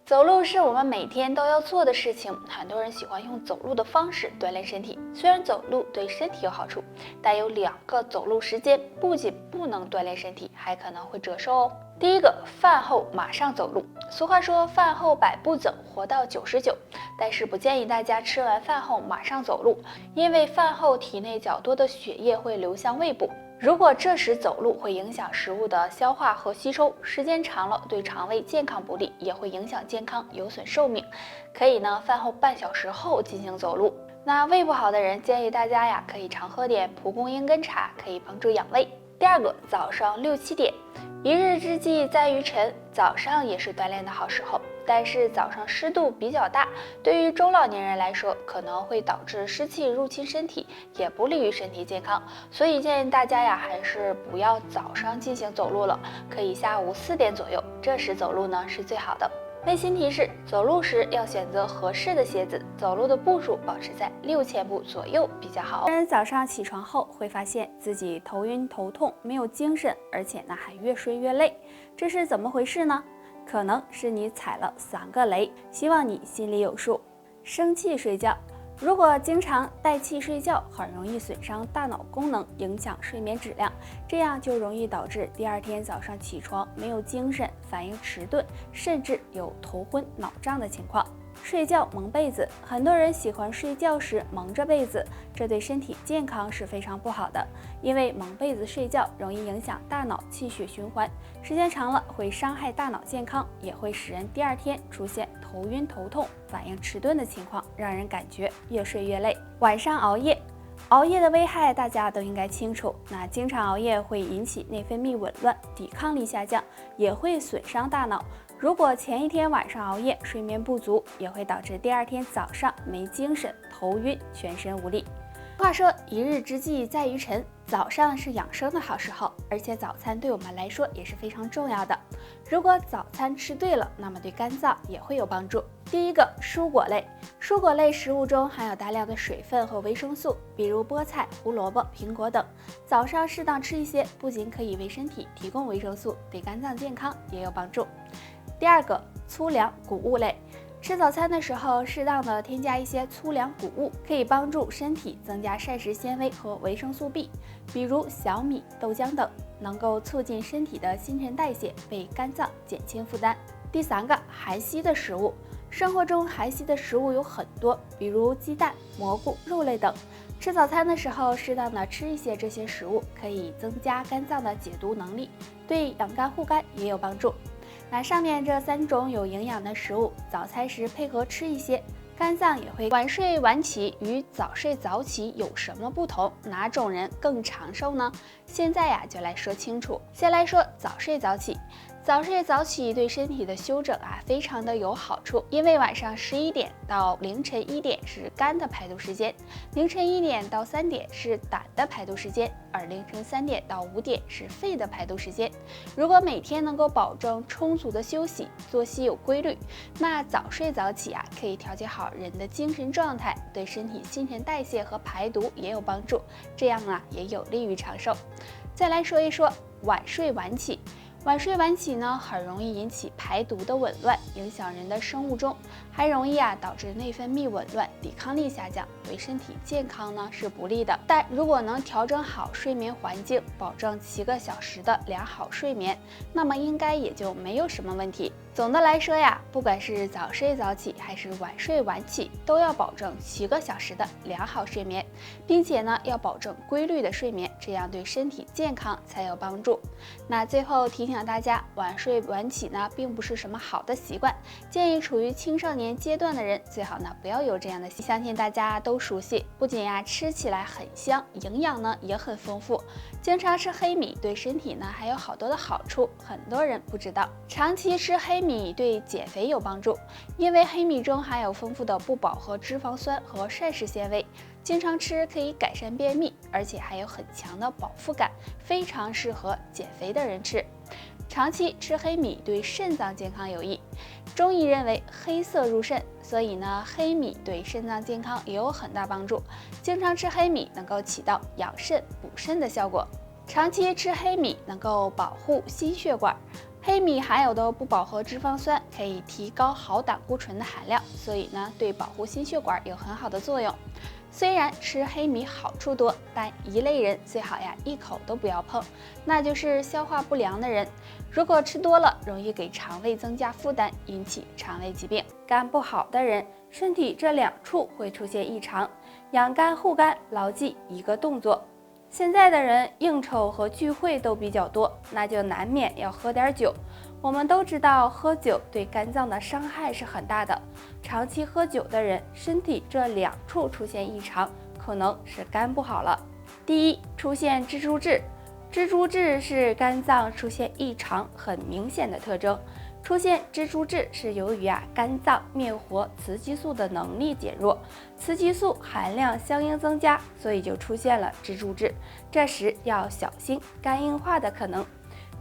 走路是我们每天都要做的事情，很多人喜欢用走路的方式锻炼身体。虽然走路对身体有好处，但有2个走路时间不仅不能锻炼身体，还可能会折寿哦。第一个，饭后马上走路。俗话说饭后100步走，活到99，但是不建议大家吃完饭后马上走路，因为饭后体内较多的血液会流向胃部。如果这时走路会影响食物的消化和吸收，时间长了对肠胃健康不利，也会影响健康，有损寿命。可以呢，饭后半小时后进行走路。那胃不好的人，建议大家呀可以常喝点蒲公英根茶，可以帮助养胃。第二个，早上6、7点，一日之计在于晨，早上也是锻炼的好时候。但是早上湿度比较大，对于中老年人来说，可能会导致湿气入侵身体，也不利于身体健康。所以建议大家呀，还是不要早上进行走路了，可以下午4点左右，这时走路呢是最好的。温馨提示：走路时要选择合适的鞋子，走路的步数保持在6000步左右比较好。人早上起床后会发现自己头晕头痛，没有精神，而且呢还越睡越累，这是怎么回事呢？可能是你踩了3个雷，希望你心里有数。生气睡觉，如果经常带气睡觉，很容易损伤大脑功能，影响睡眠质量，这样就容易导致第2天早上起床没有精神，反应迟钝，甚至有头昏脑胀的情况。睡觉蒙被子，很多人喜欢睡觉时蒙着被子，这对身体健康是非常不好的，因为蒙被子睡觉容易影响大脑气血循环，时间长了会伤害大脑健康，也会使人第2天出现头晕头痛、反应迟钝的情况，让人感觉越睡越累。晚上熬夜，熬夜的危害大家都应该清楚，那经常熬夜会引起内分泌紊乱，抵抗力下降，也会损伤大脑。如果前一天晚上熬夜，睡眠不足，也会导致第2天早上没精神、头晕、全身无力。话说一日之计在于晨，早上是养生的好时候，而且早餐对我们来说也是非常重要的。如果早餐吃对了，那么对肝脏也会有帮助。第一个，蔬果类。蔬果类食物中含有大量的水分和维生素，比如菠菜、胡萝卜、苹果等。早上适当吃一些，不仅可以为身体提供维生素，对肝脏健康也有帮助。第二个，粗粮谷物类。吃早餐的时候，适当的添加一些粗粮谷物，可以帮助身体增加膳食纤维和维生素 B， 比如小米、豆浆等，能够促进身体的新陈代谢，为肝脏减轻负担。第3个，含硒的食物。生活中含硒的食物有很多，比如鸡蛋、蘑菇、肉类等。吃早餐的时候，适当的吃一些这些食物，可以增加肝脏的解毒能力，对养肝护肝也有帮助。那上面这3种有营养的食物，早餐时配合吃一些，肝脏也会。晚睡晚起与早睡早起有什么不同？哪种人更长寿呢？现在呀，就来说清楚。先来说早睡早起。早睡早起对身体的休整非常的有好处，因为晚上11点到凌晨1点是肝的排毒时间，凌晨1点到3点是胆的排毒时间，而凌晨3点到5点是肺的排毒时间。如果每天能够保证充足的休息，作息有规律，那早睡早起可以调节好人的精神状态，对身体新陈代谢和排毒也有帮助，这样也有利于长寿。再来说一说晚睡晚起。晚睡晚起呢，很容易引起排毒的紊乱，影响人的生物钟，还容易导致内分泌紊乱，抵抗力下降，对身体健康呢是不利的。但如果能调整好睡眠环境，保证7个小时的良好睡眠，那么应该也就没有什么问题。总的来说不管是早睡早起还是晚睡晚起，都要保证7个小时的良好睡眠，并且呢要保证规律的睡眠，这样对身体健康才有帮助。那最后提醒大家，晚睡晚起呢并不是什么好的习惯，建议处于青少年阶段的人最好呢不要有这样的习惯。相信大家都熟悉，不仅吃起来很香，营养呢也很丰富。经常吃黑米对身体呢还有好多的好处，很多人不知道。长期吃黑米对减肥有帮助，因为黑米中含有丰富的不饱和脂肪酸和膳食纤维，经常吃可以改善便秘，而且还有很强的饱腹感，非常适合减肥的人吃。长期吃黑米对肾脏健康有益，中医认为黑色入肾，所以呢黑米对肾脏健康也有很大帮助。经常吃黑米能够起到养肾补肾的效果。长期吃黑米能够保护心血管。黑米含有的不饱和脂肪酸可以提高好胆固醇的含量，所以呢，对保护心血管有很好的作用。虽然吃黑米好处多，但一类人最好呀一口都不要碰，那就是消化不良的人。如果吃多了，容易给肠胃增加负担，引起肠胃疾病。肝不好的人，身体这两处会出现异常，养肝护肝，牢记一个动作。现在的人应酬和聚会都比较多，那就难免要喝点酒。我们都知道，喝酒对肝脏的伤害是很大的。长期喝酒的人，身体这两处出现异常，可能是肝不好了。第一，出现蜘蛛痣。蜘蛛痣是肝脏出现异常很明显的特征。出现蜘蛛痣是由于肝脏灭活雌激素的能力减弱，雌激素含量相应增加，所以就出现了蜘蛛痣。这时要小心肝硬化的可能。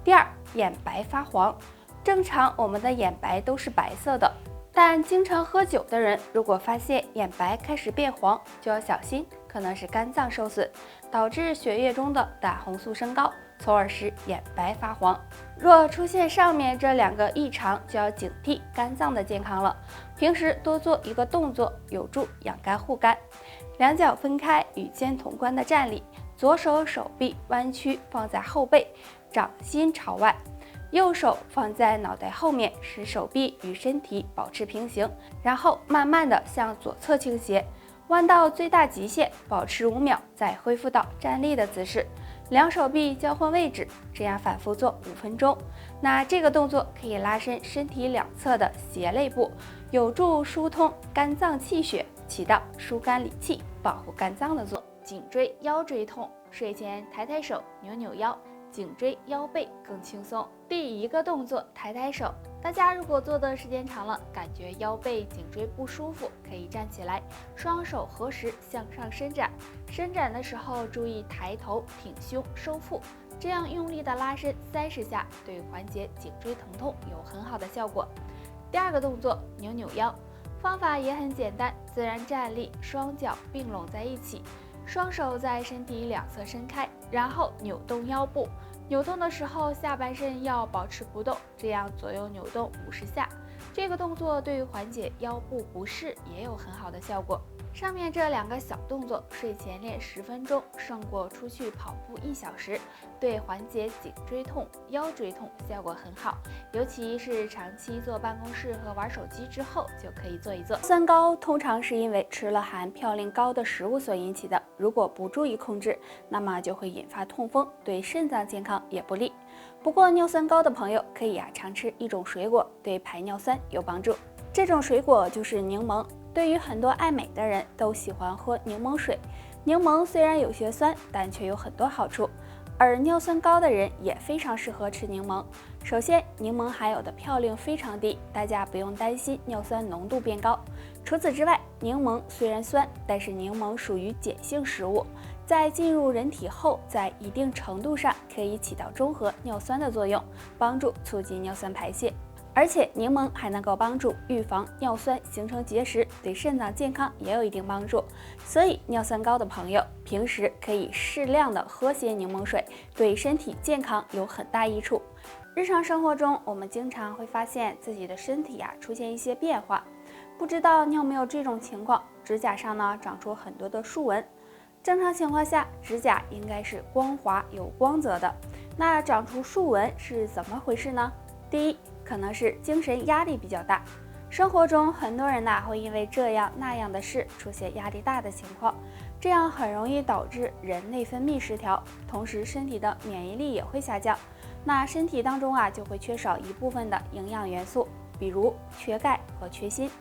第二，眼白发黄。正常我们的眼白都是白色的，但经常喝酒的人如果发现眼白开始变黄，就要小心，可能是肝脏受损，导致血液中的胆红素升高，从而使眼白发黄。若出现上面这两个异常，就要警惕肝脏的健康了。平时多做一个动作，有助养肝护肝。两脚分开，与肩同宽的站立，左手手臂弯曲放在后背，掌心朝外，右手放在脑袋后面，使手臂与身体保持平行，然后慢慢的向左侧倾斜，弯到最大极限，保持5秒，再恢复到站立的姿势。两手臂交换位置，这样反复做5分钟。那这个动作可以拉伸身体两侧的胁肋部，有助疏通肝脏气血，起到疏肝理气、保护肝脏的作用。颈椎腰椎痛，睡前抬抬手，扭扭腰，颈椎腰背更轻松。第一个动作，抬抬手。大家如果做的时间长了，感觉腰背、颈椎不舒服，可以站起来，双手合十向上伸展。伸展的时候注意抬头、挺胸、收腹，这样用力的拉伸30下，对缓解颈椎疼痛有很好的效果。第二个动作，扭扭腰。方法也很简单，自然站立，双脚并拢在一起，双手在身体两侧伸开，然后扭动腰部。扭动的时候，下半身要保持不动，这样左右扭动50下。这个动作对缓解腰部不适也有很好的效果。上面这2个小动作，睡前练10分钟，胜过出去跑步1小时，对缓解颈椎痛、腰椎痛效果很好。尤其是长期坐办公室和玩手机之后，就可以做一做。尿酸高通常是因为吃了含嘌呤高的食物所引起的，如果不注意控制，那么就会引发痛风，对肾脏健康也不利。不过尿酸高的朋友可以常吃一种水果，对排尿酸有帮助。这种水果就是柠檬。对于很多爱美的人都喜欢喝柠檬水。柠檬虽然有些酸，但却有很多好处。而尿酸高的人也非常适合吃柠檬。首先，柠檬含有的嘌呤非常低，大家不用担心尿酸浓度变高。除此之外，柠檬虽然酸，但是柠檬属于碱性食物，在进入人体后，在一定程度上可以起到中和尿酸的作用，帮助促进尿酸排泄。而且柠檬还能够帮助预防尿酸形成结石，对肾脏健康也有一定帮助。所以尿酸高的朋友平时可以适量的喝些柠檬水，对身体健康有很大益处。日常生活中，我们经常会发现自己的身体出现一些变化，不知道你有没有这种情况？指甲上呢长出很多的竖纹。正常情况下，指甲应该是光滑有光泽的，那长出竖纹是怎么回事呢？第一，可能是精神压力比较大。生活中很多人会因为这样那样的事出现压力大的情况，这样很容易导致人内分泌失调，同时身体的免疫力也会下降。那身体当中就会缺少一部分的营养元素，比如缺钙和缺锌，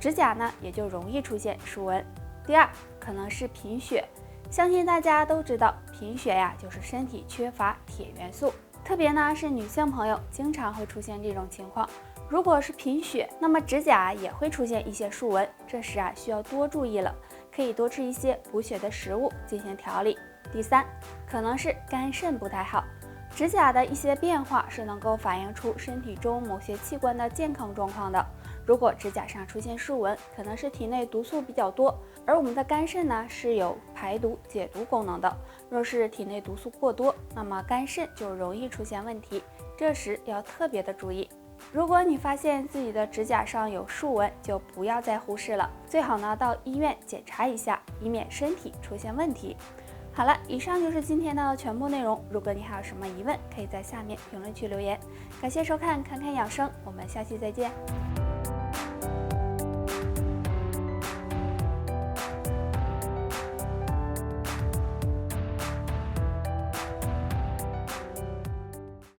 指甲呢也就容易出现竖纹。第二，可能是贫血。相信大家都知道，贫血就是身体缺乏铁元素。特别呢是女性朋友经常会出现这种情况。如果是贫血，那么指甲也会出现一些竖纹，这时需要多注意了，可以多吃一些补血的食物进行调理。第三，可能是肝肾不太好。指甲的一些变化是能够反映出身体中某些器官的健康状况的。如果指甲上出现竖纹，可能是体内毒素比较多，而我们的肝肾呢是有排毒解毒功能的。若是体内毒素过多，那么肝肾就容易出现问题，这时要特别的注意。如果你发现自己的指甲上有竖纹，就不要再忽视了，最好呢到医院检查一下，以免身体出现问题。好了，以上就是今天的全部内容。如果你还有什么疑问，可以在下面评论区留言。感谢收看《侃侃养生》，我们下期再见。